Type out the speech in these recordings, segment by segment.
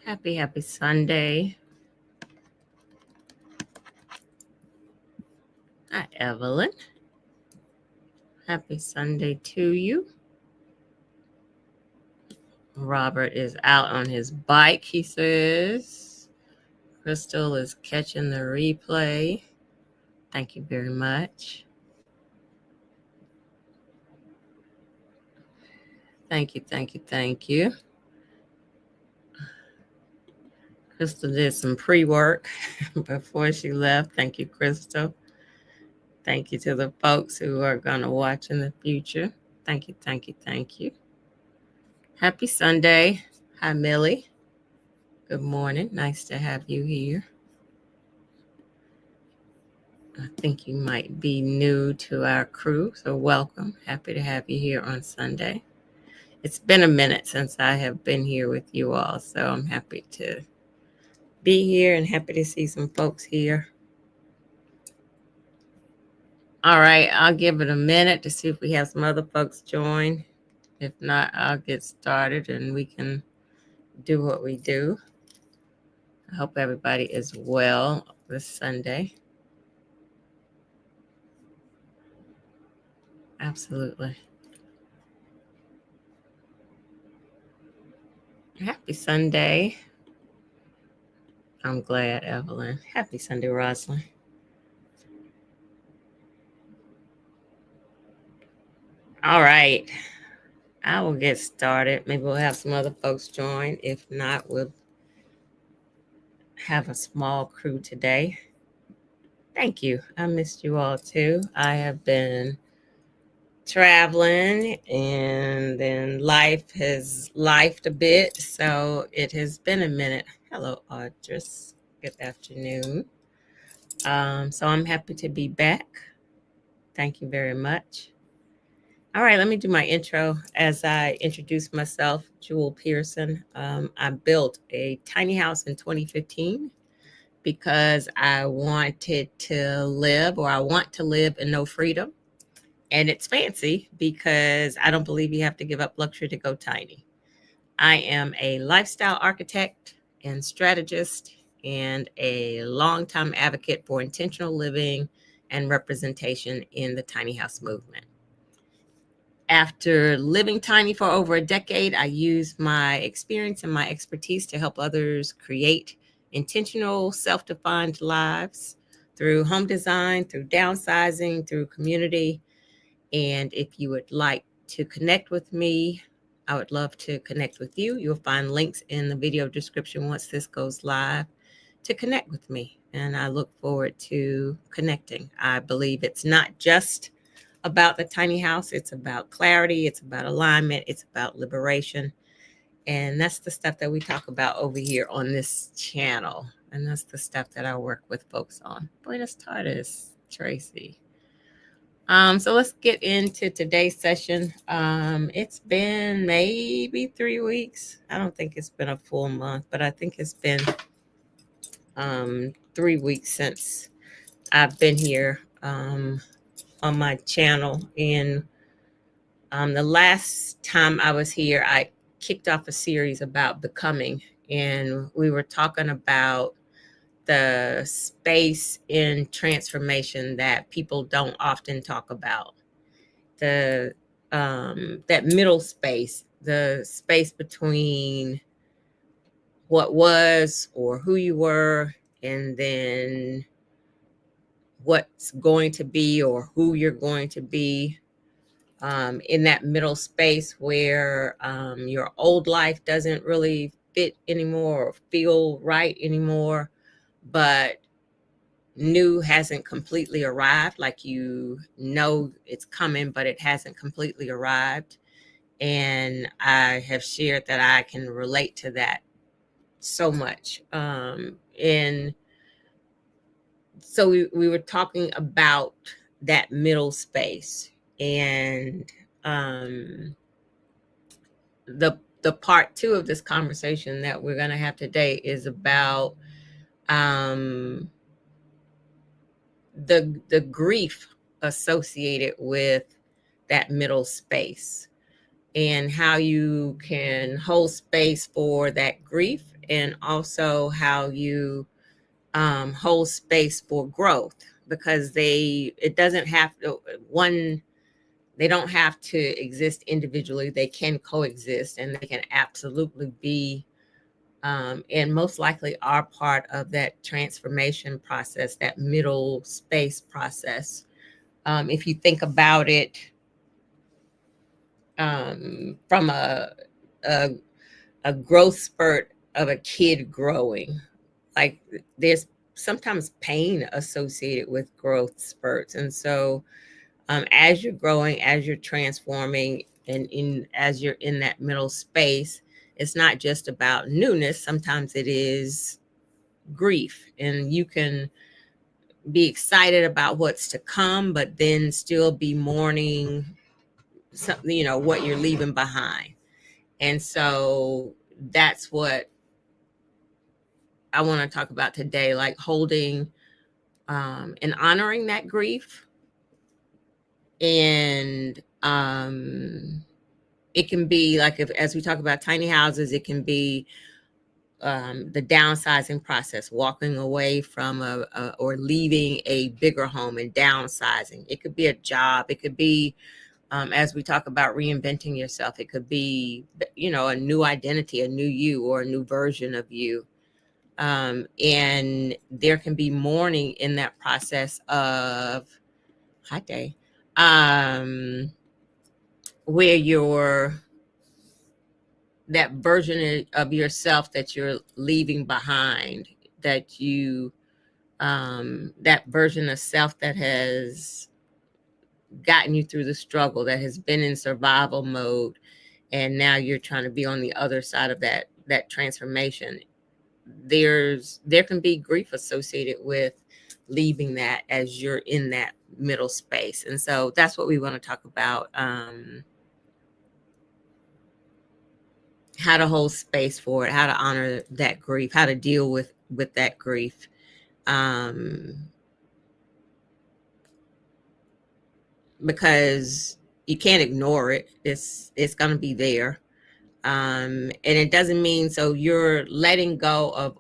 Happy Sunday. Hi, Evelyn. Happy Sunday to you. Robert is out on his bike, he says. Crystal is catching the replay. Thank you very much. Thank you. Crystal did some pre-work before she left. Thank you, Crystal. Thank you to the folks who are going to watch in the future. Thank you. Happy Sunday. Hi, Millie. Good morning. Nice to have you here. I think you might be new to our crew, so welcome. Happy to have you here on Sunday. It's been a minute since I have been here with you all, so I'm happy to be here and happy to see some folks here. All right, I'll give it a minute to see if we have some other folks join. If not, I'll get started and we can do what we do. I hope everybody is well this Sunday. Absolutely. Happy Sunday. I'm glad, Evelyn. Happy Sunday, Rosalind. All right. I will get started. Maybe we'll have some other folks join. If not, we'll have a small crew today. Thank you. I missed you all too. I have been traveling and then life has lifed a bit. So it has been a minute. Hello, Audrey. Good afternoon. So I'm happy to be back. Thank you very much. All right, let me do my intro as I introduce myself, Jewel Pearson. I built a tiny house in 2015 because I wanted to live, or I want to live in no freedom. And it's fancy because I don't believe you have to give up luxury to go tiny. I am a lifestyle architect and strategist and a longtime advocate for intentional living and representation in the tiny house movement. After living tiny for over a decade, I use my experience and my expertise to help others create intentional, self-defined lives through home design, through downsizing, through community. And if you would like to connect with me, I would love to connect with you. You'll find links in the video description once this goes live to connect with me. And I look forward to connecting. I believe it's not just about the tiny house. It's about clarity. It's about alignment. It's about liberation. And that's the stuff that we talk about over here on this channel. And that's the stuff that I work with folks on. Buenas tardes, Tracy. So let's get into today's session. It's been maybe 3 weeks. I don't think it's been a full month, but I think it's been 3 weeks since I've been here on my channel. And the last time I was here, I kicked off a series about becoming, and we were talking about the space in transformation that people don't often talk about. That middle space, the space between what was or who you were, and then what's going to be or who you're going to be. In that middle space where your old life doesn't really fit anymore or feel right anymore, but new hasn't completely arrived. Like, you know it's coming, but it hasn't completely arrived. And I have shared that I can relate to that so much. And so we were talking about that middle space. And the part 2 of this conversation that we're going to have today is about the grief associated with that middle space, and how you can hold space for that grief and also how you hold space for growth, because it doesn't have to, they don't have to exist individually. They can coexist, and they can absolutely be, and most likely are part of that transformation process, that middle space process. If you think about it from a, a growth spurt of a kid growing, like there's sometimes pain associated with growth spurts. And so as you're growing, as you're transforming, and as you're in that middle space, it's not just about newness. Sometimes it is grief, and you can be excited about what's to come, but then still be mourning something, what you're leaving behind. And so that's what I want to talk about today, like holding and honoring that grief. And it can be like, as we talk about tiny houses, it can be the downsizing process, walking away from or leaving a bigger home and downsizing. It could be a job. It could be, as we talk about reinventing yourself, it could be, a new identity, a new you, or a new version of you. And there can be mourning in that process of, hi day, where that version of yourself that you're leaving behind, that that version of self that has gotten you through the struggle, that has been in survival mode, and now you're trying to be on the other side of that transformation. There can be grief associated with leaving that as you're in that middle space. And so that's what we want to talk about, how to hold space for it, how to honor that grief, how to deal with that grief. Because you can't ignore it. It's going to be there. And it doesn't mean, so you're letting go of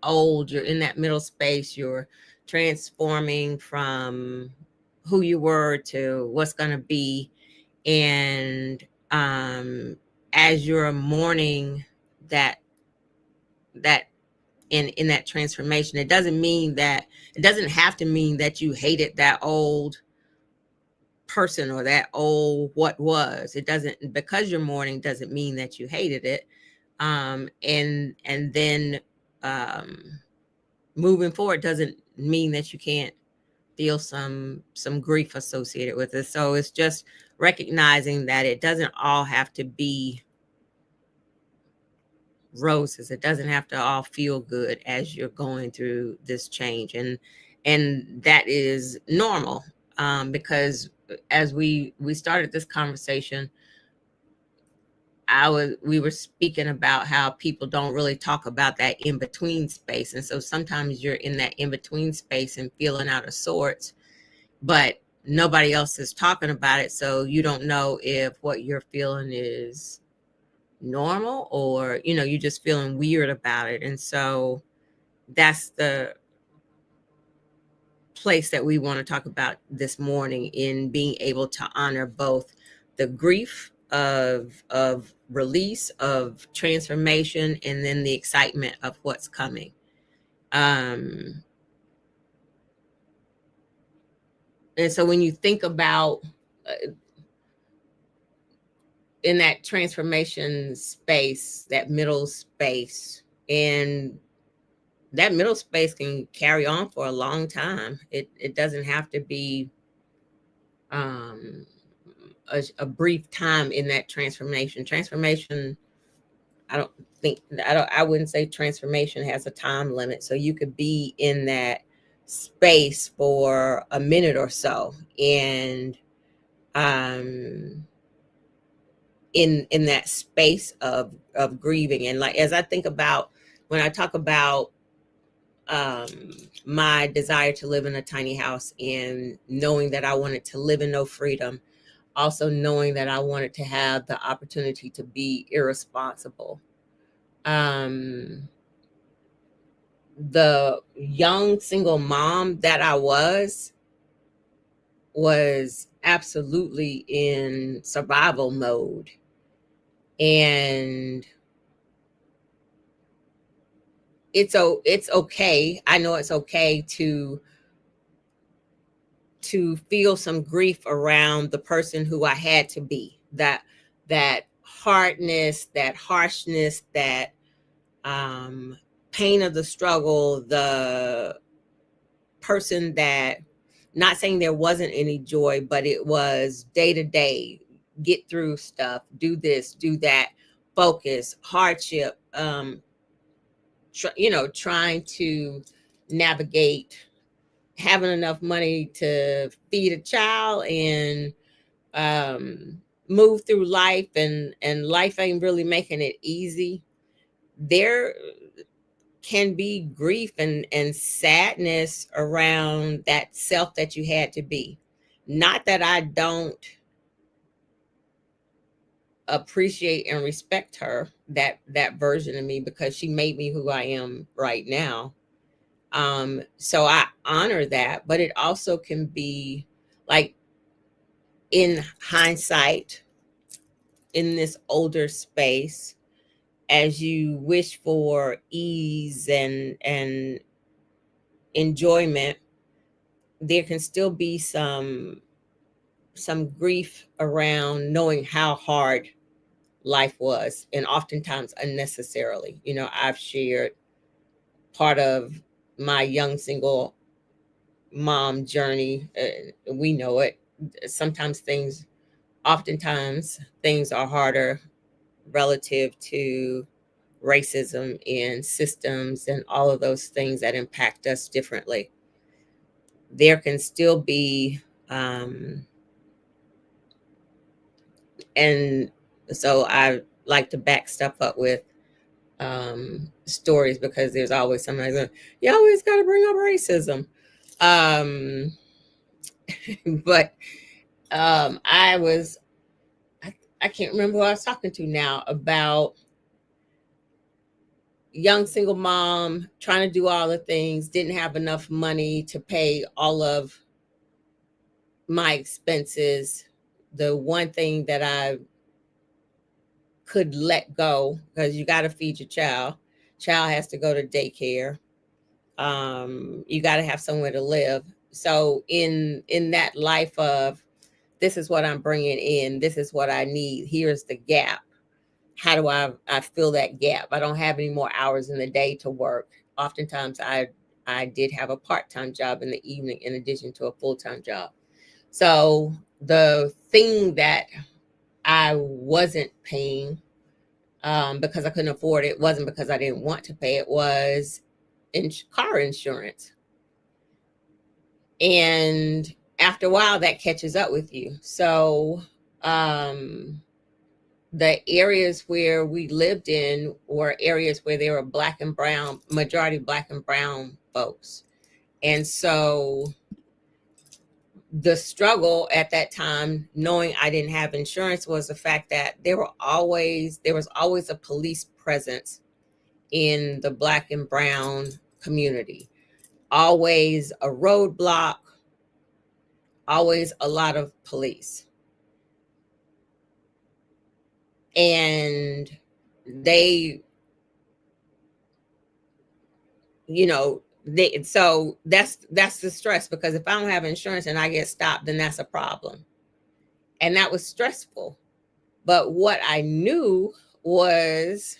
old, you're in that middle space, you're transforming from who you were to what's going to be. And as you're mourning that in that transformation, it doesn't have to mean that you hated that old person or that old what was. It doesn't, because you're mourning doesn't mean that you hated it. And then moving forward doesn't mean that you can't feel some grief associated with it. So it's just recognizing that it doesn't all have to be roses. It doesn't have to all feel good as you're going through this change, and that is normal. Because as we started this conversation, we were speaking about how people don't really talk about that in between space. And so sometimes you're in that in between space and feeling out of sorts, but nobody else is talking about it. So you don't know if what you're feeling is normal, or, you're just feeling weird about it. And so that's the place that we want to talk about this morning, in being able to honor both the grief of release, of transformation, and then the excitement of what's coming. And so when you think about in that transformation space, that middle space, and that middle space can carry on for a long time. It doesn't have to be a brief time in that transformation. I wouldn't say transformation has a time limit. So you could be in that space for a minute or so, and in that space of grieving. And like, as I think about, when I talk about my desire to live in a tiny house, and knowing that I wanted to live in no freedom, also knowing that I wanted to have the opportunity to be irresponsible. the young single mom that I was absolutely in survival mode. And it's okay. I know it's okay to feel some grief around the person who I had to be. That hardness, that harshness, that um, pain of the struggle, the person that, not saying there wasn't any joy, but it was day to day, get through stuff, do this, do that, focus, hardship, trying to navigate having enough money to feed a child and move through life, and life ain't really making it easy. There can be grief and sadness around that self that you had to be. Not that I don't appreciate and respect her, that version of me, because she made me who I am right now. So I honor that, but it also can be like, in hindsight, in this older space, as you wish for ease and enjoyment, there can still be some grief around knowing how hard life was, and oftentimes unnecessarily. I've shared part of my young single mom journey. We know it. Sometimes oftentimes things are harder relative to racism and systems and all of those things that impact us differently. There can still be, and so I like to back stuff up with stories, because there's always somebody going, you always got to bring up racism. Um, but I can't remember who I was talking to now, about young single mom trying to do all the things, didn't have enough money to pay all of my expenses. The one thing that I could let go, because you got to feed your child has to go to daycare, you got to have somewhere to live. So in that life of, this is what I'm bringing in, this is what I need, here's the gap. How do I fill that gap? I don't have any more hours in the day to work. Oftentimes I did have a part-time job in the evening in addition to a full-time job. So the thing that I wasn't paying, because I couldn't afford it, wasn't because I didn't want to pay it, was in car insurance. And after a while, that catches up with you. So the areas where we lived in were areas where there were black and brown, majority black and brown folks. And so the struggle at that time, knowing I didn't have insurance, was the fact that there was always a police presence in the black and brown community. Always a roadblock, always a lot of police. And they, so that's the stress, because if I don't have insurance and I get stopped, then that's a problem. And that was stressful. But what I knew was,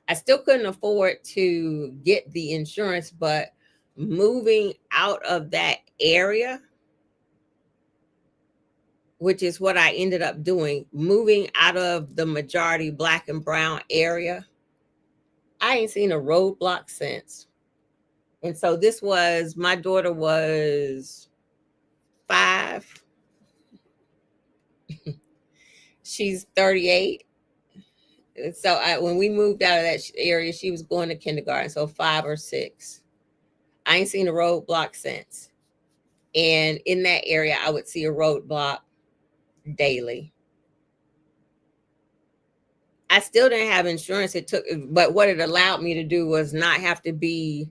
I still couldn't afford to get the insurance, but moving out of that area, which is what I ended up doing, moving out of the majority black and brown area, I ain't seen a roadblock since. And so my daughter was 5. She's 38. So when we moved out of that area, she was going to kindergarten, so 5 or 6. I ain't seen a roadblock since. And in that area, I would see a roadblock daily. I still didn't have insurance. But what it allowed me to do was not have to be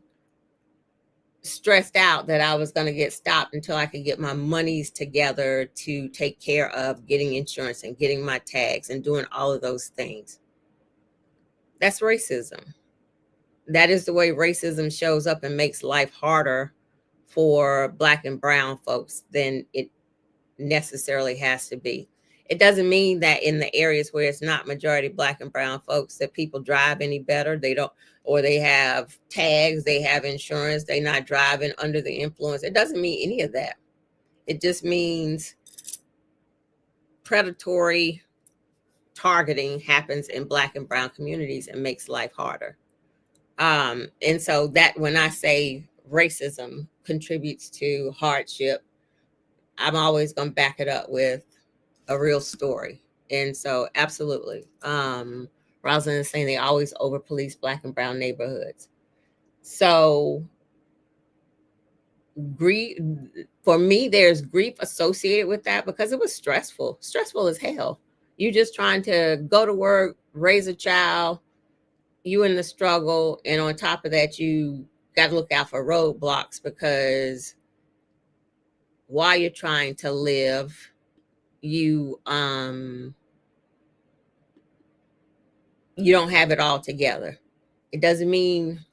stressed out that I was going to get stopped until I could get my monies together to take care of getting insurance and getting my tags and doing all of those things. That's racism. That is the way racism shows up and makes life harder for Black and brown folks than it necessarily has to be. It doesn't mean that in the areas where it's not majority Black and brown folks that people drive any better. They don't, or they have tags, they have insurance, they're not driving under the influence. It doesn't mean any of that. It just means predatory targeting happens in Black and brown communities and makes life harder. And so that when I say racism contributes to hardship, I'm always going to back it up with a real story. And so absolutely. Rosalind is saying they always over police Black and brown neighborhoods. So grief, for me, there's grief associated with that because it was stressful as hell. You just trying to go to work, raise a child, you in the struggle, and on top of that, you got to look out for roadblocks because while you're trying to live, you you don't have it all together. It doesn't mean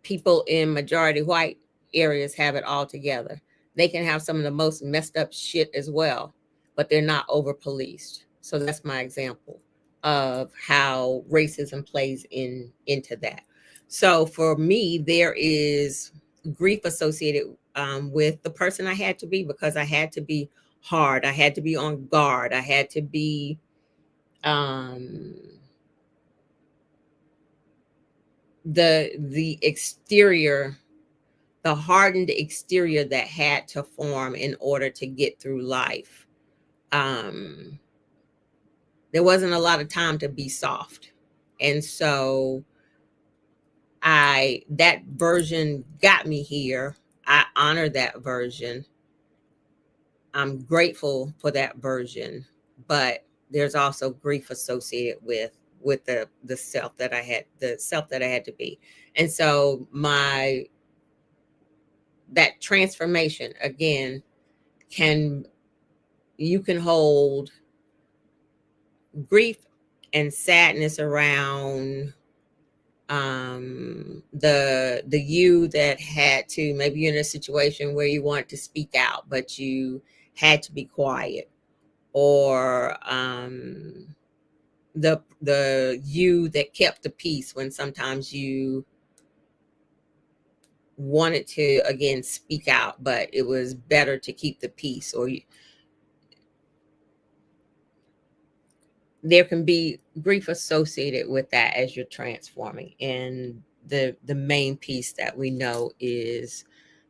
people in majority white areas have it all together. They can have some of the most messed up shit as well, but they're not over policed. So that's my example of how racism plays into that. So for me, there is grief associated with the person I had to be because I had to be hard. I had to be on guard. I had to be the exterior, the hardened exterior that had to form in order to get through life. There wasn't a lot of time to be soft. And so that version got me here. I honor that version. I'm grateful for that version, but there's also grief associated with the self that I had to be. And so that transformation again you can hold grief and sadness around the you that had to, maybe you're in a situation where you want to speak out but you had to be quiet, or the you that kept the peace when sometimes you wanted to again speak out but it was better to keep the peace, or there can be grief associated with that as you're transforming. And the main piece that we know is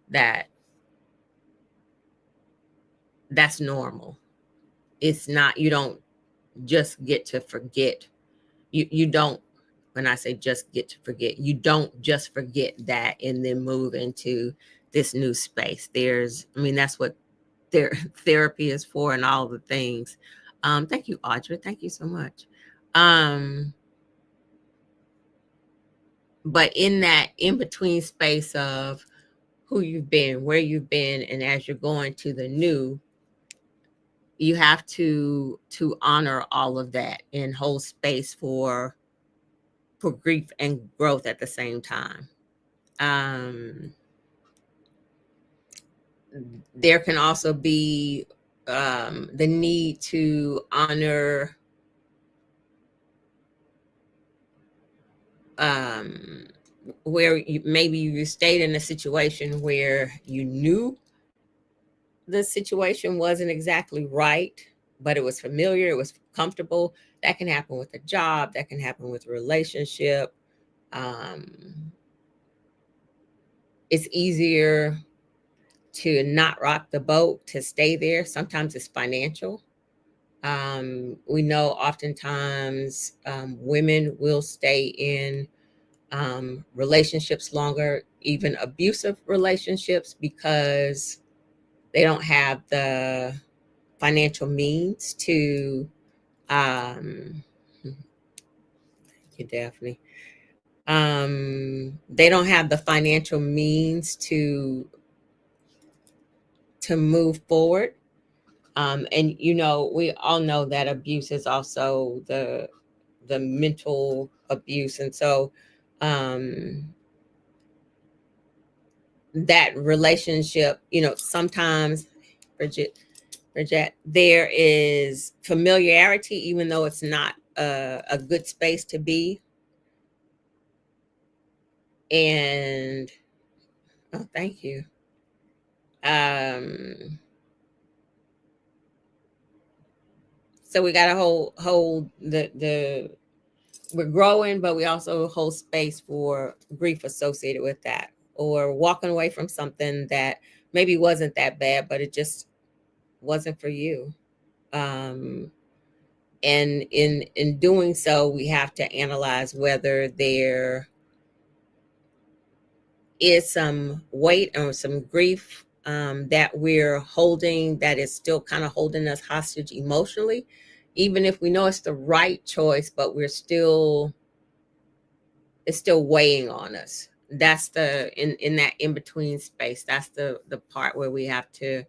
that that's normal. It's not, you don't just get to forget. You don't, when I say just get to forget, you don't just forget that and then move into this new space. That's what therapy is for and all the things. Thank you, Audrey. Thank you so much. But in that in-between space of who you've been, where you've been, and as you're going to the new, you have to honor all of that and hold space for grief and growth at the same time. There can also be the need to honor where maybe you stayed in a situation where you knew the situation wasn't exactly right, but it was familiar, it was comfortable. That can happen with a job, that can happen with a relationship. It's easier to not rock the boat, to stay there. Sometimes it's financial. We know oftentimes women will stay in relationships longer, even abusive relationships, because they don't have the financial means to thank you, Daphne, They don't have the financial means to move forward. And we all know that abuse is also the mental abuse, and so that relationship, sometimes, Bridget, there is familiarity, even though it's not a good space to be. And oh, thank you. So we got to hold the we're growing, but we also hold space for grief associated with that, or walking away from something that maybe wasn't that bad, but it just wasn't for you. And in doing so, we have to analyze whether there is some weight or some grief that we're holding, that is still kind of holding us hostage emotionally, even if we know it's the right choice, but it's still weighing on us. That's the in that in between space. That's the part where we have to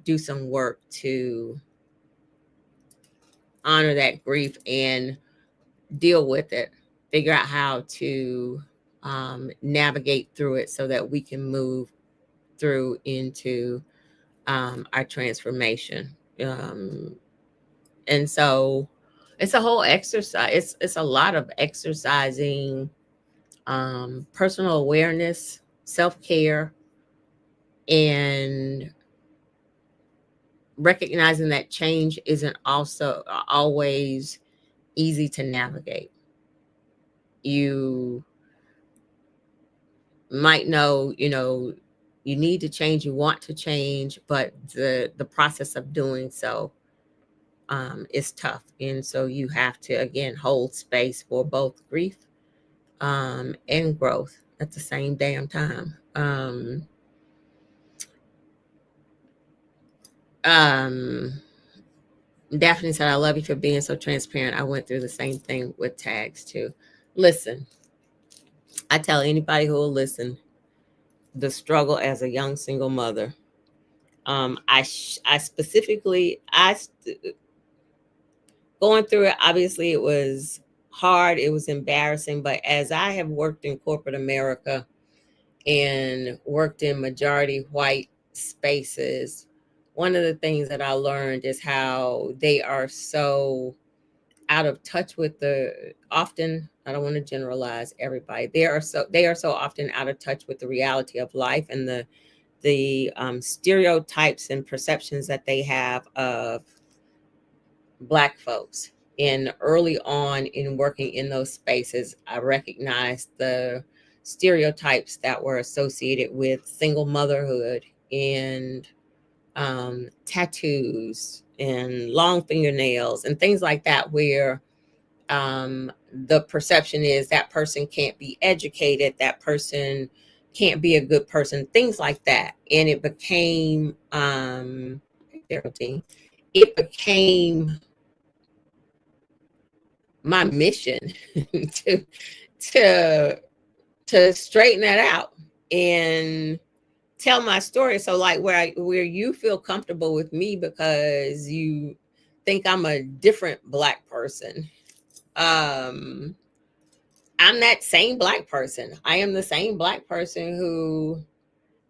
do some work to honor that grief and deal with it, figure out how to navigate through it so that we can move through into our transformation. And so it's a whole exercise. It's a lot of exercising personal awareness, self-care, and recognizing that change isn't also always easy to navigate. You might know, you need to change, you want to change, but the process of doing so is tough. And so you have to, again, hold space for both grief and growth at the same damn time. Daphne said, I love you for being so transparent. I went through the same thing with tags too. Listen, I tell anybody who will listen, the struggle as a young single mother. I specifically, going through it, obviously it was hard, it was embarrassing, but as I have worked in corporate America and worked in majority white spaces, one of the things that I learned is how they are so out of touch with often, I don't want to generalize everybody, they are so often out of touch with the reality of life and the stereotypes and perceptions that they have of Black folks. And early on in working in those spaces, I recognized the stereotypes that were associated with single motherhood and tattoos and long fingernails and things like that, where the perception is that person can't be educated, that person can't be a good person, things like that. And it became, it became my mission to to to straighten that out and tell my story. So like where you feel comfortable with me because you think I'm a different Black person. I'm that same Black person. I am the same Black person who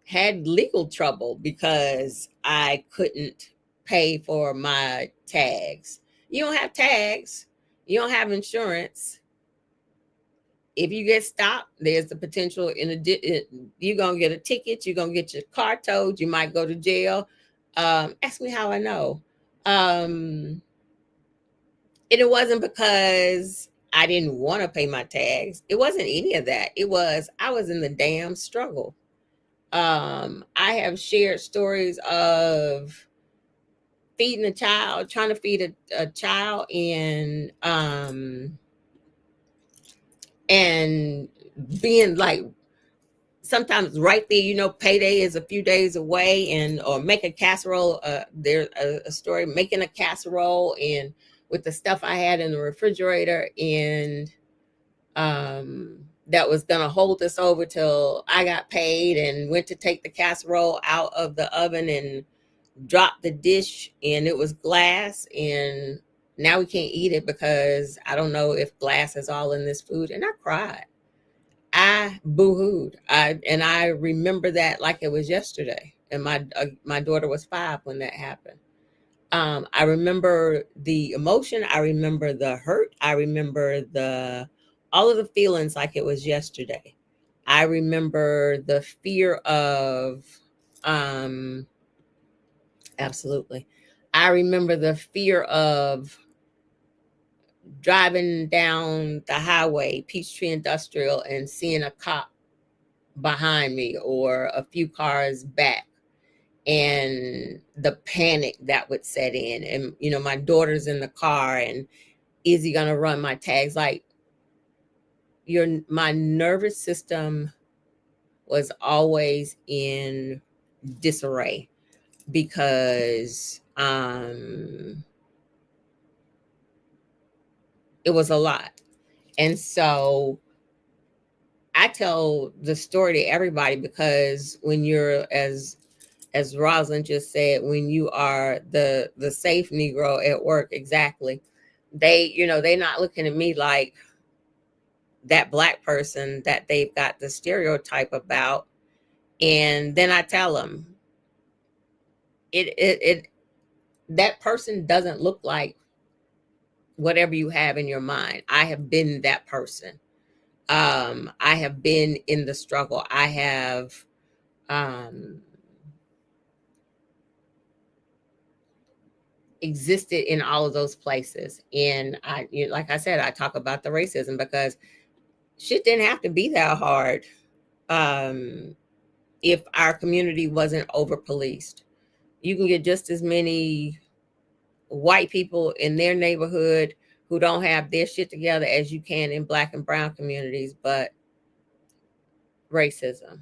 had legal trouble because I couldn't pay for my tags. You don't have tags, you don't have insurance. If you get stopped, there's the potential you're gonna get a ticket, you're gonna get your car towed, you might go to jail. Ask me how I know. And it wasn't because I didn't want to pay my tags. It wasn't any of that. It was I was in the damn struggle. I have shared stories of feeding a child, trying to feed a child, and being like sometimes right there, payday is a few days away, and or make a casserole. There's a story making a casserole and with the stuff I had in the refrigerator, and that was going to hold us over till I got paid, and went to take the casserole out of the oven and dropped the dish, and it was glass, and now we can't eat it because I don't know if glass is all in this food. And I cried. I boo-hooed. I remember that like it was yesterday. And my daughter was 5 when that happened. I remember the emotion. I remember the hurt. I remember the all of the feelings like it was yesterday. I remember the fear of, um, absolutely. I remember the fear of driving down the highway, Peachtree Industrial, and seeing a cop behind me or a few cars back, and the panic that would set in. And, my daughter's in the car, and is he going to run my tags? Like, my nervous system was always in disarray because it was a lot. And so I tell the story to everybody because when you're, as Rosalind just said, when you are the safe Negro at work, exactly, they're not looking at me like that black person that they've got the stereotype about. And then I tell them, it that person doesn't look like whatever you have in your mind. I have been that person. I have been in the struggle. I have, um, existed in all of those places. And like I said, I talk about the racism because shit didn't have to be that hard. Um, if our community wasn't over policed, you can get just as many white people in their neighborhood who don't have their shit together as you can in black and brown communities, but racism.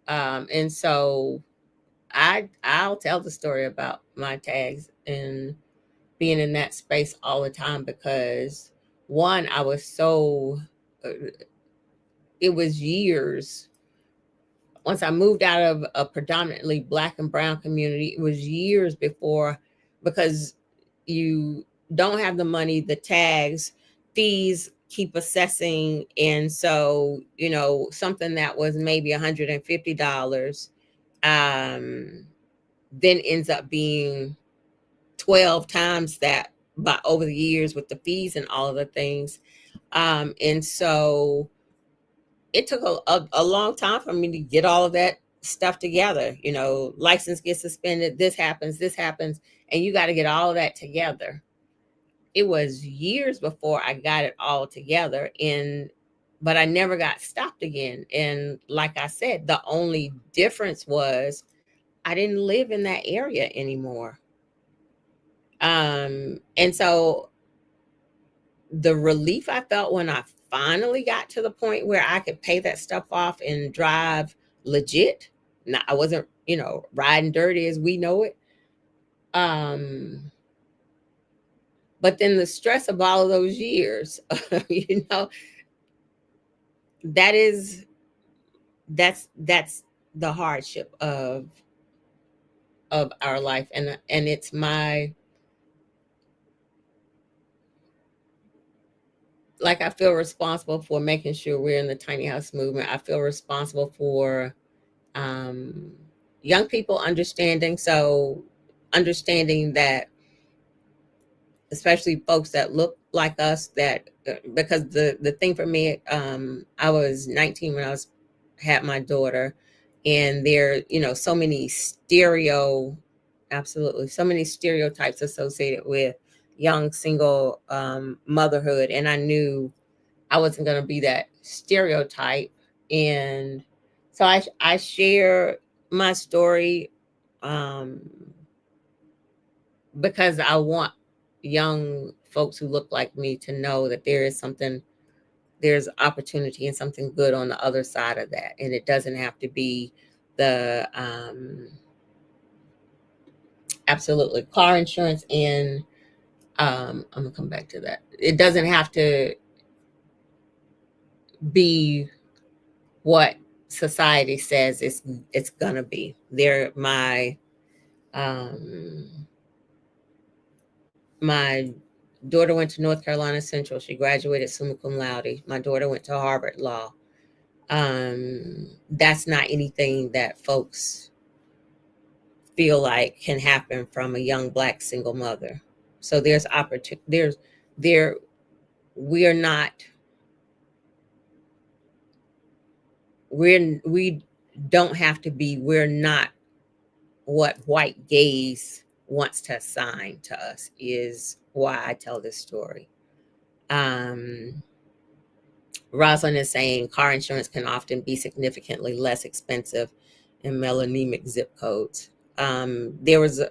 And so I'll tell the story about my tags and being in that space all the time because, one, I was so, uh, it was years. Once I moved out of a predominantly black and brown community, it was years before, because you don't have the money, the tags, fees keep assessing. And so, something that was maybe $150, then ends up being 12 times that, by over the years, with the fees and all of the things. And so it took a long time for me to get all of that stuff together. License gets suspended, this happens, and you got to get all of that together. It was years before I got it all together, but I never got stopped again. And like I said, the only difference was I didn't live in that area anymore. And so the relief I felt when I finally got to the point where I could pay that stuff off and drive legit. Now, I wasn't, riding dirty as we know it. But then the stress of all of those years, you know, that is that's the hardship of our life. And it's my, like, I feel responsible for making sure we're in the tiny house movement. I feel responsible for, um, young people understanding. So understanding that, especially folks that look like us, that because the thing for me, I was 19 when had my daughter, and there, so many absolutely, so many stereotypes associated with young single, motherhood, and I knew I wasn't going to be that stereotype. And so I share my story, um, because I want young folks who look like me to know that there's opportunity and something good on the other side of that. And it doesn't have to be the, absolutely, car insurance. And, I'm gonna come back to that. It doesn't have to, be what society says it's gonna be. They're my daughter went to North Carolina Central. She graduated summa cum laude. My daughter went to Harvard Law. That's not anything that folks feel like can happen from a young Black single mother. So there's opportunity. There we are not we don't have to be. We're not what white gaze wants to assign to us. Is why I tell this story. Um, Rosalind is saying car insurance can often be significantly less expensive in melanemic zip codes. There was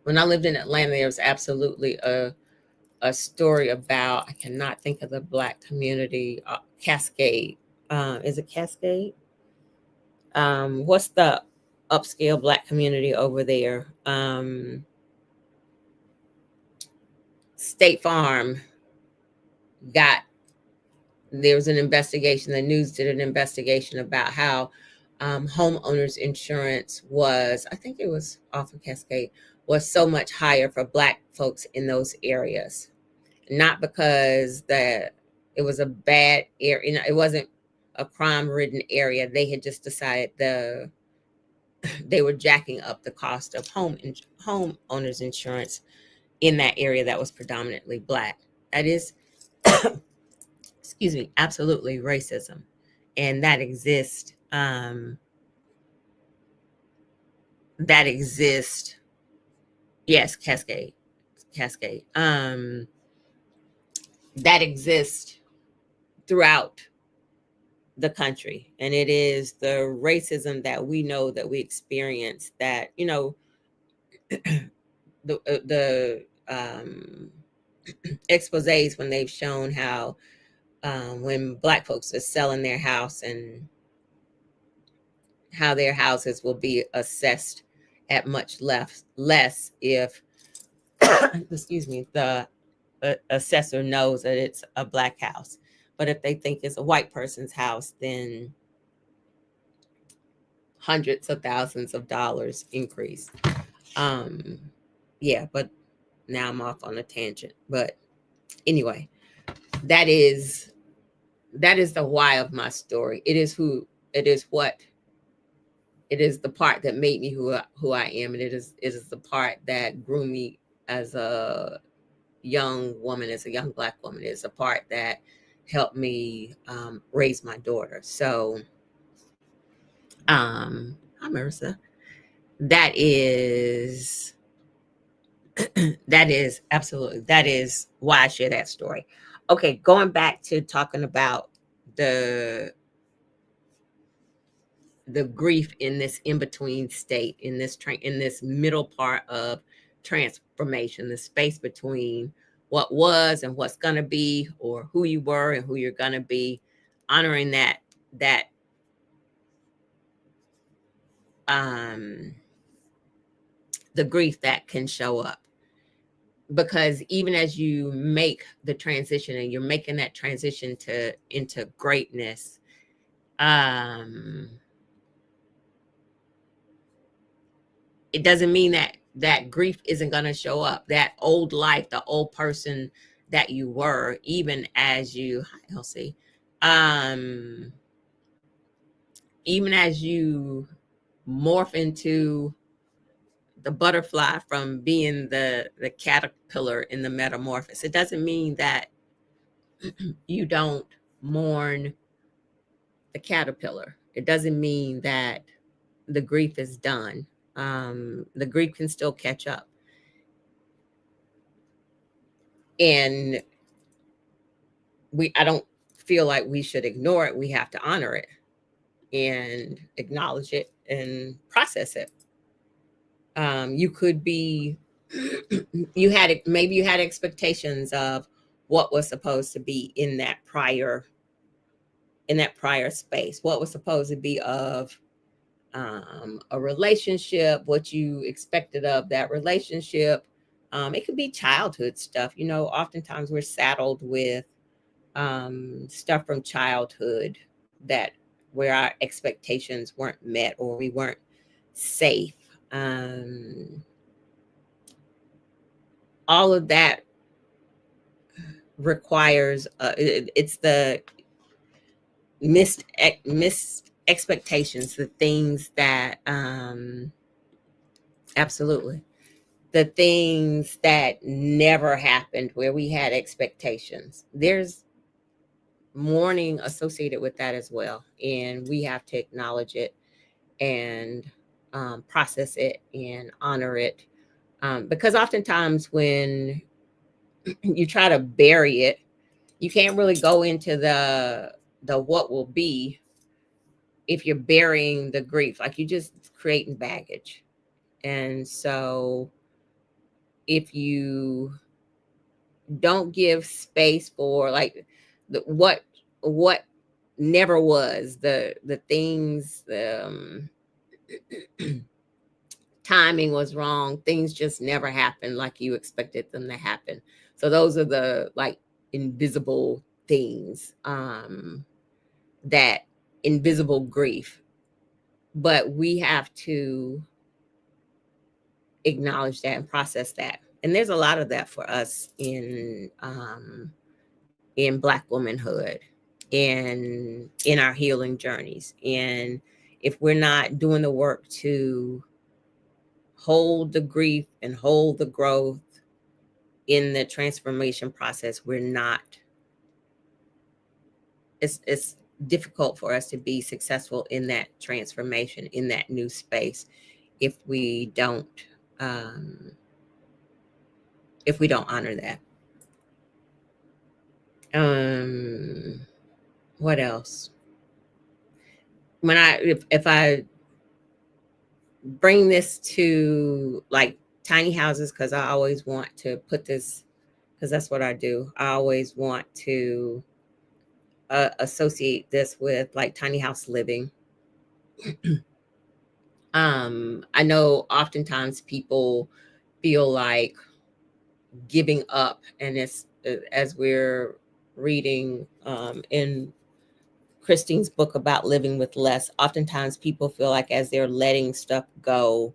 when I lived in Atlanta, there was absolutely a story about, I cannot think of the Black community, Cascade. Is it Cascade? What's the upscale Black community over there? State Farm got, there was an investigation, the news did an investigation about how homeowners insurance was, I think it was off of Cascade, was so much higher for Black folks in those areas. Not because it was a bad area, it wasn't a crime-ridden area. They had just decided they were jacking up the cost of homeowners insurance in that area that was predominantly Black. That is, excuse me, absolutely racism, and that exists. That exists. Yes, Cascade. That exists throughout the country, and it is the racism that we know that we experience. That the exposés when they've shown how when Black folks are selling their house and how their houses will be assessed at much less if excuse me, the assessor knows that it's a Black house. But if they think it's a white person's house, then hundreds of thousands of dollars increase. Yeah, but now I'm off on a tangent. But anyway, that is the why of my story. It is the part that made me who I am, and it is the part that grew me as a young woman, as a young Black woman. It is the part that helped me raise my daughter. So, hi Marissa. That is absolutely, that is why I share that story. Okay, going back to talking about the grief in this in-between state, in this middle part of transformation, the space between what was and what's going to be, or who you were and who you're going to be, honoring that the grief that can show up. Because even as you make the transition, and you're making that transition into greatness, it doesn't mean that grief isn't going to show up. That old life, the old person that you were, even as you, hi Elsie, even as you morph into the butterfly from being the caterpillar in the metamorphosis, it doesn't mean that you don't mourn the caterpillar. It doesn't mean that the grief is done. The grief can still catch up. And I don't feel like we should ignore it. We have to honor it and acknowledge it and process it. You could be, maybe you had expectations of what was supposed to be in that prior space, what was supposed to be of a relationship, what you expected of that relationship. It could be childhood stuff. Oftentimes we're saddled with stuff from childhood that where our expectations weren't met or we weren't safe. All of that requires it's the missed expectations, the things that absolutely, the things that never happened where we had expectations. There's mourning associated with that as well, and we have to acknowledge it and process it and honor it, because oftentimes when you try to bury it, you can't really go into the what will be if you're burying the grief, like you just creating baggage. And so if you don't give space for like what never was, the things, timing was wrong, things just never happened like you expected them to happen. So those are the like invisible things, that invisible grief. But we have to acknowledge that and process that. And there's a lot of that for us in Black womanhood, in our healing journeys. And if we're not doing the work to hold the grief and hold the growth in the transformation process, we're not, it's difficult for us to be successful in that transformation, in that new space, if we don't um, honor that. What else? When if I bring this to like tiny houses, because I always want to put this, because that's what I do. I always want to associate this with like tiny house living. I know oftentimes people feel like giving up, and it's as we're reading in Christine's book about living with less, oftentimes people feel like as they're letting stuff go,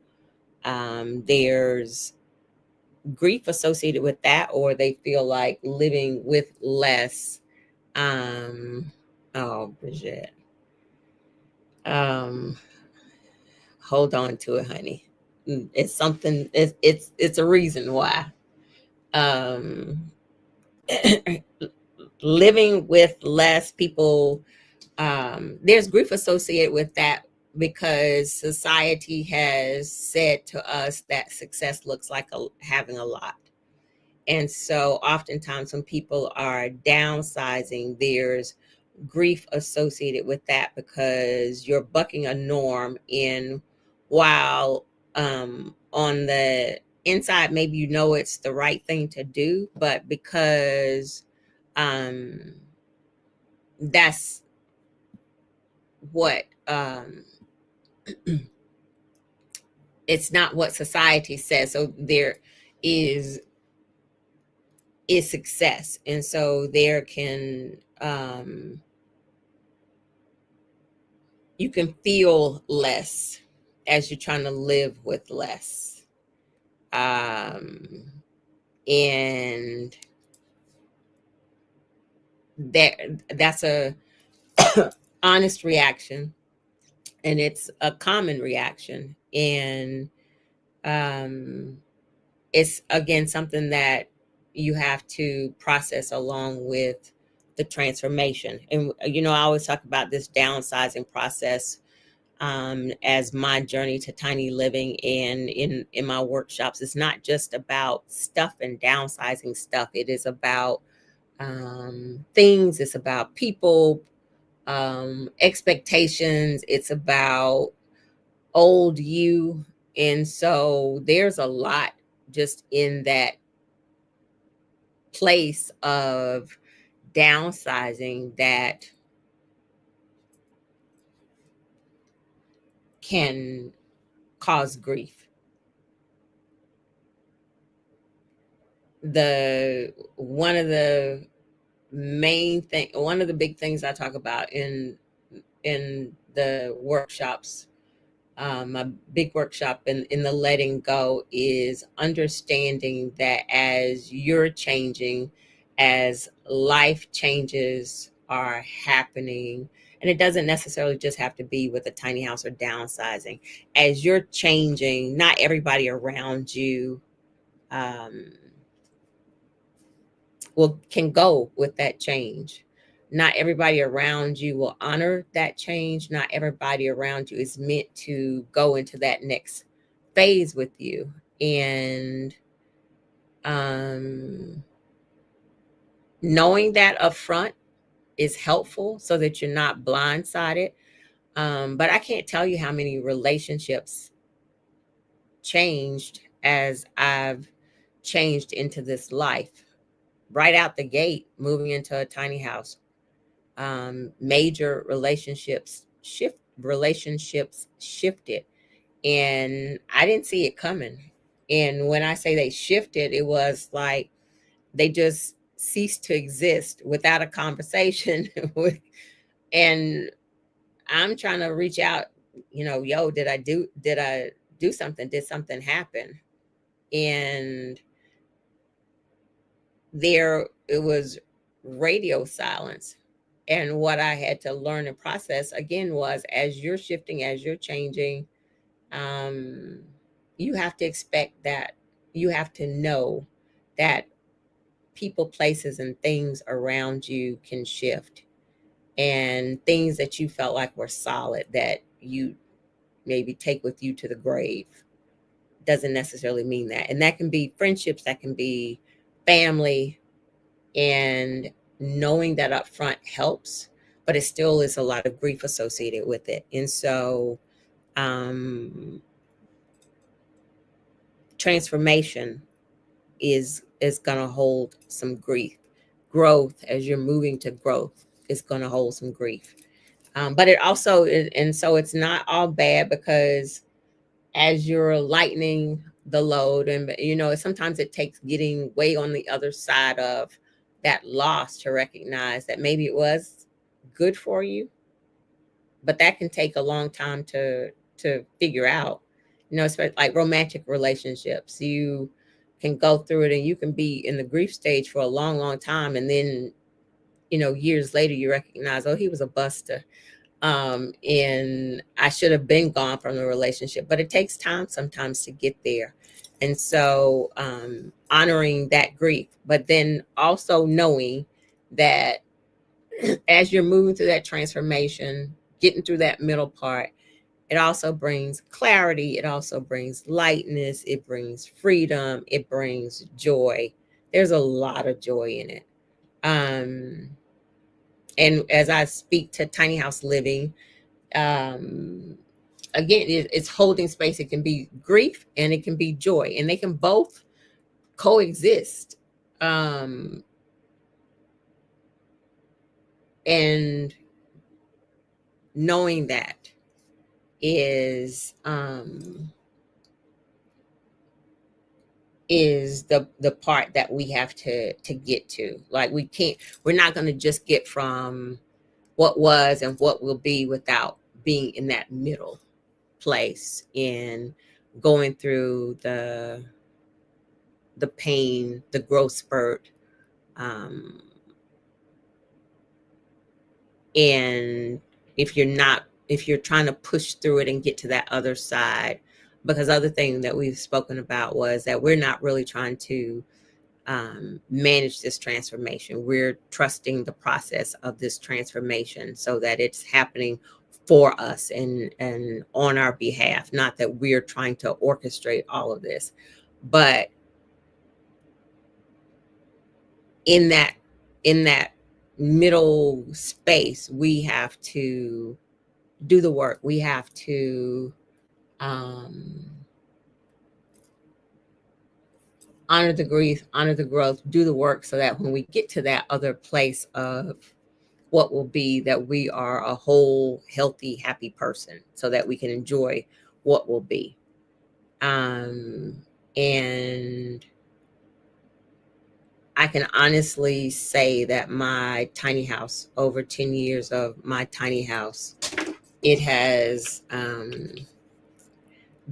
there's grief associated with that, or they feel like living with less. Oh, Bridget, um, hold on to it, honey. It's something. It's a reason why. Um, living with less people, there's grief associated with that because society has said to us that success looks like having a lot. And so oftentimes when people are downsizing, there's grief associated with that because you're bucking a norm in, while on the inside maybe you know it's the right thing to do, but because um that's what it's not what society says, so there is success, and so there can you can feel less as you're trying to live with less, and that's a honest reaction, and it's a common reaction, and um it's again something that you have to process along with the transformation. And I always talk about this downsizing process as my journey to tiny living, and in my workshops. It's not just about stuff and downsizing stuff. It is about things. It's about people, expectations. It's about old you. And so there's a lot just in that place of downsizing that can cause grief. The one of the main thing, one of the big things I talk about in the workshops, my big workshop in the letting go, is understanding that as you're changing, as life changes are happening, and it doesn't necessarily just have to be with a tiny house or downsizing. As you're changing, not everybody around you um, can go with that change. Not everybody around you will honor that change. Not everybody around you is meant to go into that next phase with you. And um, knowing that up front is helpful so that you're not blindsided. But I can't tell you how many relationships changed as I've changed into this life. Right out the gate, moving into a tiny house, major relationships shifted, and I didn't see it coming. And when I say they shifted, it was like they just ceased to exist without a conversation. And I'm trying to reach out, yo, did I do something? Did something happen? And there it was radio silence. And what I had to learn and process again was, as you're shifting, as you're changing, um, you have to expect that, you have to know that people, places, and things around you can shift. And things that you felt like were solid, that you maybe take with you to the grave, doesn't necessarily mean that. And that can be friendships, that can be family, and knowing that up front helps, but it still is a lot of grief associated with it. And so um transformation is going to hold some grief. Growth, as you're moving to growth, is going to hold some grief. But it also and so it's not all bad, because as you're lightening the load, and sometimes it takes getting way on the other side of that loss to recognize that maybe it was good for you, but that can take a long time to figure out. Especially like romantic relationships, you can go through it and you can be in the grief stage for a long, long time, and then years later you recognize, oh, he was a buster, and I should have been gone from the relationship. But it takes time sometimes to get there. And so honoring that grief, but then also knowing that as you're moving through that transformation, getting through that middle part, it also brings clarity, it also brings lightness, it brings freedom, it brings joy. There's a lot of joy in it. um and as I speak to tiny house living, um again, it's holding space. It can be grief and it can be joy, and they can both coexist. um and knowing that is the part that we have to get to. Like, we're not going to just get from what was and what will be without being in that middle place, in going through the pain, the growth spurt, um, and if you're trying to push through it and get to that other side. Because other thing that we've spoken about was that we're not really trying to manage this transformation. We're trusting the process of this transformation so that it's happening for us and on our behalf. Not that we're trying to orchestrate all of this, but in that middle space, we have to do the work. We have to um, honor the grief, honor the growth, do the work, so that when we get to that other place of what will be, that we are a whole, healthy, happy person, so that we can enjoy what will be. And I can honestly say that my tiny house, over 10 years of my tiny house, it has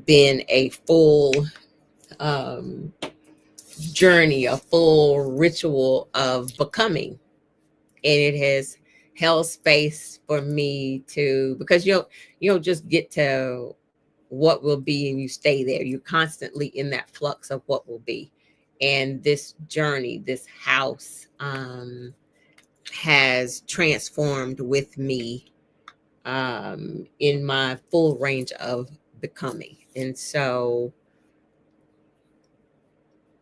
been a full um, journey, a full ritual of becoming. And it has held space for me to, because you don't just get to what will be and you stay there. You're constantly in that flux of what will be. And this journey, this house, has transformed with me in my full range of becoming. And so,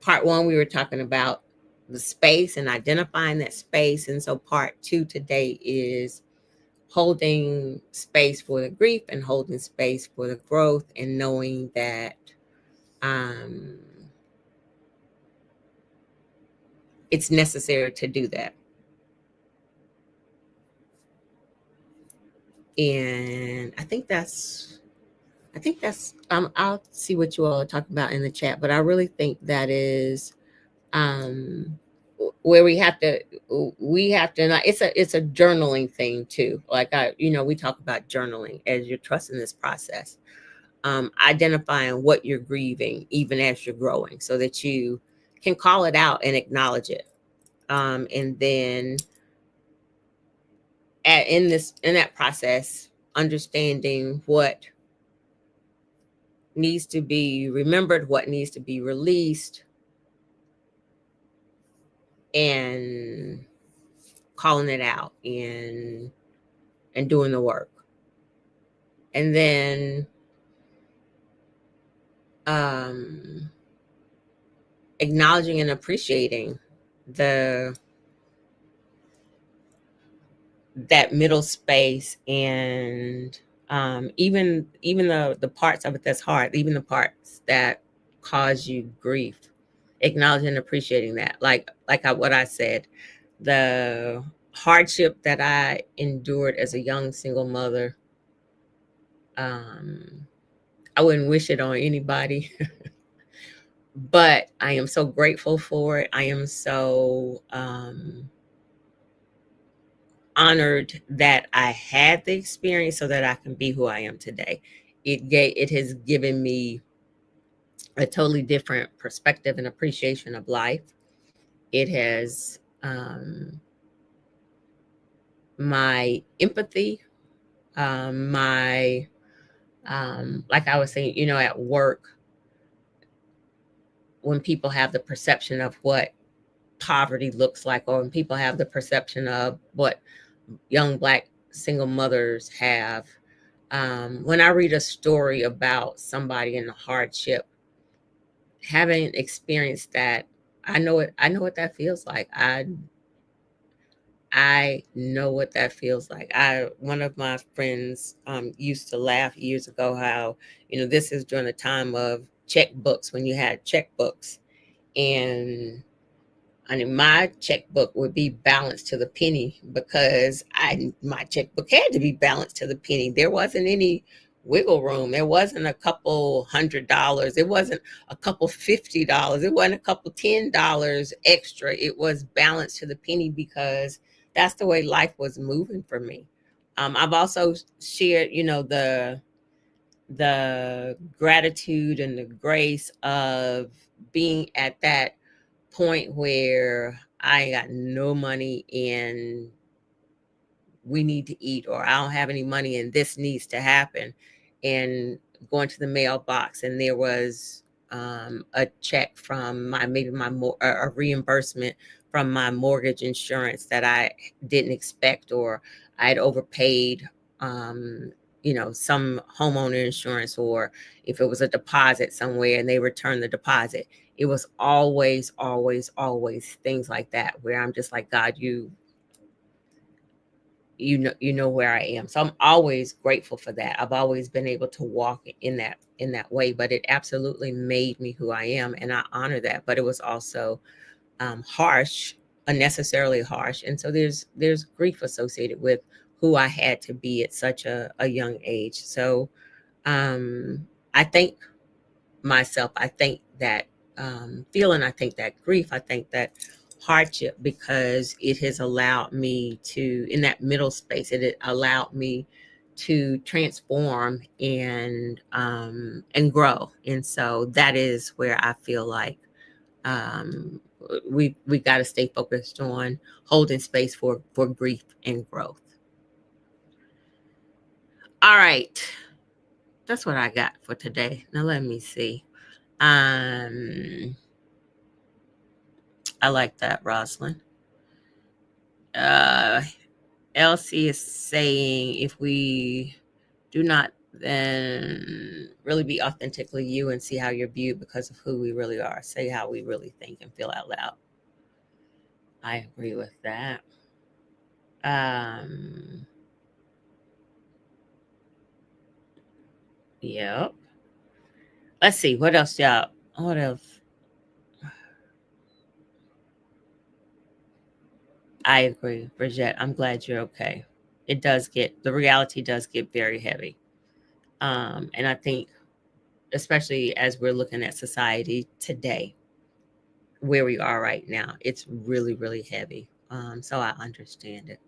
part one, we were talking about the space and identifying that space. And so, part two today is holding space for the grief and holding space for the growth, and knowing that um, it's necessary to do that. And I think that's I'll see what you all are talking about in the chat, but I really think that is um where we have to not, it's a journaling thing too. Like we talk about journaling as you're trusting this process, identifying what you're grieving even as you're growing, so that you can call it out and acknowledge it, and then in that process, understanding what needs to be remembered, what needs to be released, and calling it out and doing the work. And then um acknowledging and appreciating the that middle space, and even the parts of it that's hard, even the parts that cause you grief, acknowledging and appreciating that, what I said, the hardship that I endured as a young single mother. um I wouldn't wish it on anybody, but I am so grateful for it. I am so honored that I had the experience so that I can be who I am today. It has given me a totally different perspective and appreciation of life. It has my empathy, my like I was saying, at work, when people have the perception of what poverty looks like, or when people have the perception of what young Black single mothers have. When I read a story about somebody in the hardship, having experienced that, I know it. I know what that feels like. I know what that feels like. One of my friends used to laugh years ago how this is during the time of checkbooks, when you had checkbooks, and I mean, my checkbook would be balanced to the penny, because my checkbook had to be balanced to the penny. There wasn't any wiggle room. There wasn't a couple $100. It wasn't a couple $50. It wasn't a couple $10 extra. It was balanced to the penny, because that's the way life was moving for me. I've also shared, the gratitude and the grace of being at that point where I ain't got no money and we need to eat, or I don't have any money and this needs to happen, and going to the mailbox, and there was a check from a reimbursement from my mortgage insurance that I didn't expect, or I'd overpaid some homeowner insurance, or if it was a deposit somewhere and they returned the deposit. It was always, always, always things like that where I'm just like, God, you know where I am. So I'm always grateful for that. I've always been able to walk in that way, but it absolutely made me who I am, and I honor that. But it was also harsh, unnecessarily harsh, and so there's grief associated with who I had to be at such a young age. So I thank myself. I think that feeling. I think that grief. I think that hardship because it has allowed me to, in that middle space, it allowed me to transform and grow. And so that is where I feel like um, we got to stay focused on holding space for grief and growth. All right, that's what I got for today. Now let me see. Um, I like that, Rosalind. Uh, Elsie is saying if we do not then really be authentically you and see how you're viewed because of who we really are. Say how we really think and feel out loud. I agree with that. Um, yep. Let's see. What else, y'all? What else? I agree, Bridget. I'm glad you're okay. It does get, the reality does get very heavy. And I think, especially as we're looking at society today, where we are right now, it's really, really heavy. So I understand it.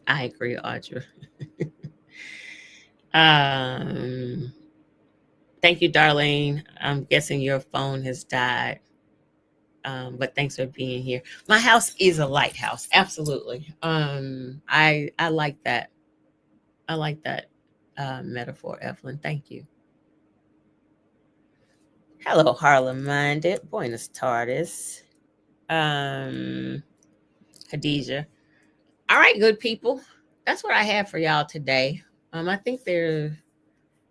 I agree, Audra. um, Thank you, Darlene. I'm guessing your phone has died. But thanks for being here. My house is a lighthouse, absolutely. I like that. I like that metaphor, Evelyn. Thank you. Hello, Harlem Minded. Buenos tardes. Um, Khadijah. All right, good people. That's what I have for y'all today. I think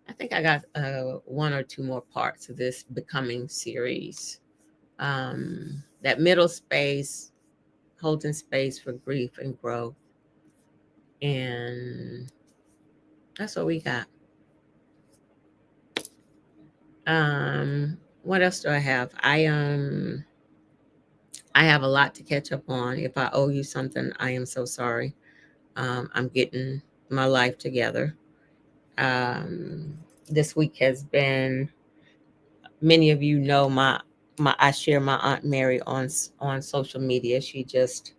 I think I got one or two more parts of this becoming series. That middle space, holding space for grief and growth. And that's what we got. What else do I have? I have a lot to catch up on. If I owe you something, I am so sorry. I'm getting my life together. This week has been, many of you know my I share my Aunt Mary on social media. She just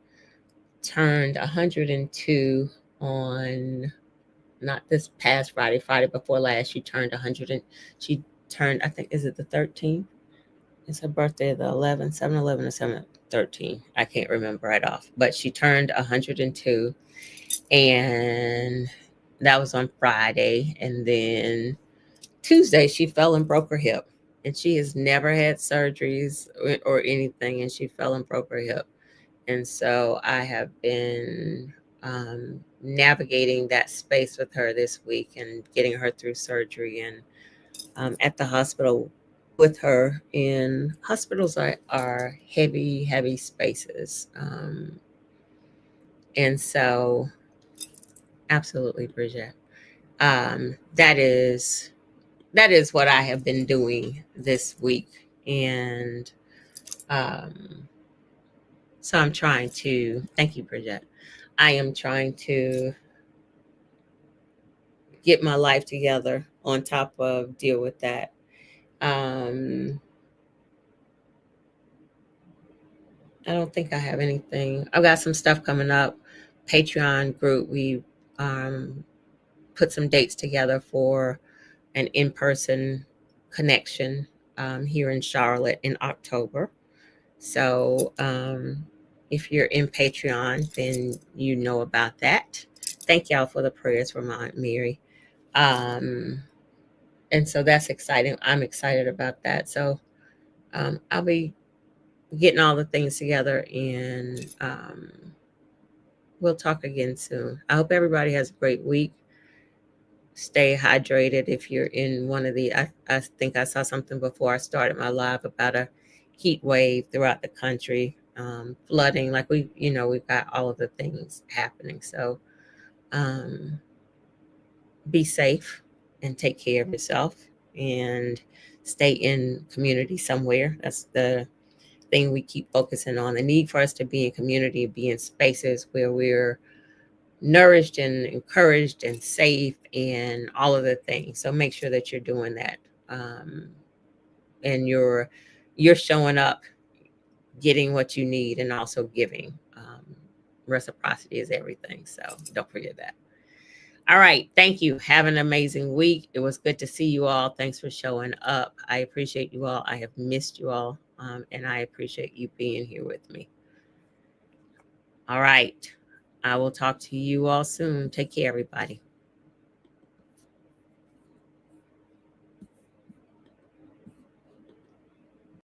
turned 102 on, not this past Friday, Friday before last. She turned 100 and she turned, I think, is it the 13th? It's her birthday, the 11th, 7/11 or 7/13. I can't remember right off, but she turned 102, and that was on Friday. And then Tuesday, she fell and broke her hip. And she has never had surgeries or anything, and she fell and broke her hip. And so I have been navigating that space with her this week and getting her through surgery and at the hospital with her. And hospitals are heavy, heavy spaces. And so, absolutely, Bridget. That is what I have been doing this week. And so I'm trying to, thank you, Bridget. I am trying to get my life together on top of deal with that. Um, I don't think I have anything. I've got some stuff coming up. Patreon group, we um, put some dates together for an in-person connection here in Charlotte in October. So if you're in Patreon, then you know about that. Thank y'all for the prayers for my Aunt Mary. Um, and so that's exciting. I'm excited about that. So I'll be getting all the things together, and we'll talk again soon. I hope everybody has a great week. Stay hydrated if you're in one of the, I think I saw something before I started my live about a heat wave throughout the country, flooding. Like we've got all of the things happening. So um, be safe and take care of yourself and stay in community somewhere. That's the thing we keep focusing on, the need for us to be in community, be in spaces where we're nourished and encouraged and safe and all of the things. So make sure that you're doing that And you're showing up, getting what you need, and also giving. Reciprocity is everything, so don't forget that. All right, thank you. Have an amazing week. It was good to see you all. Thanks for showing up. I appreciate you all. I have missed you all, and I appreciate you being here with me. All right, I will talk to you all soon. Take care, everybody.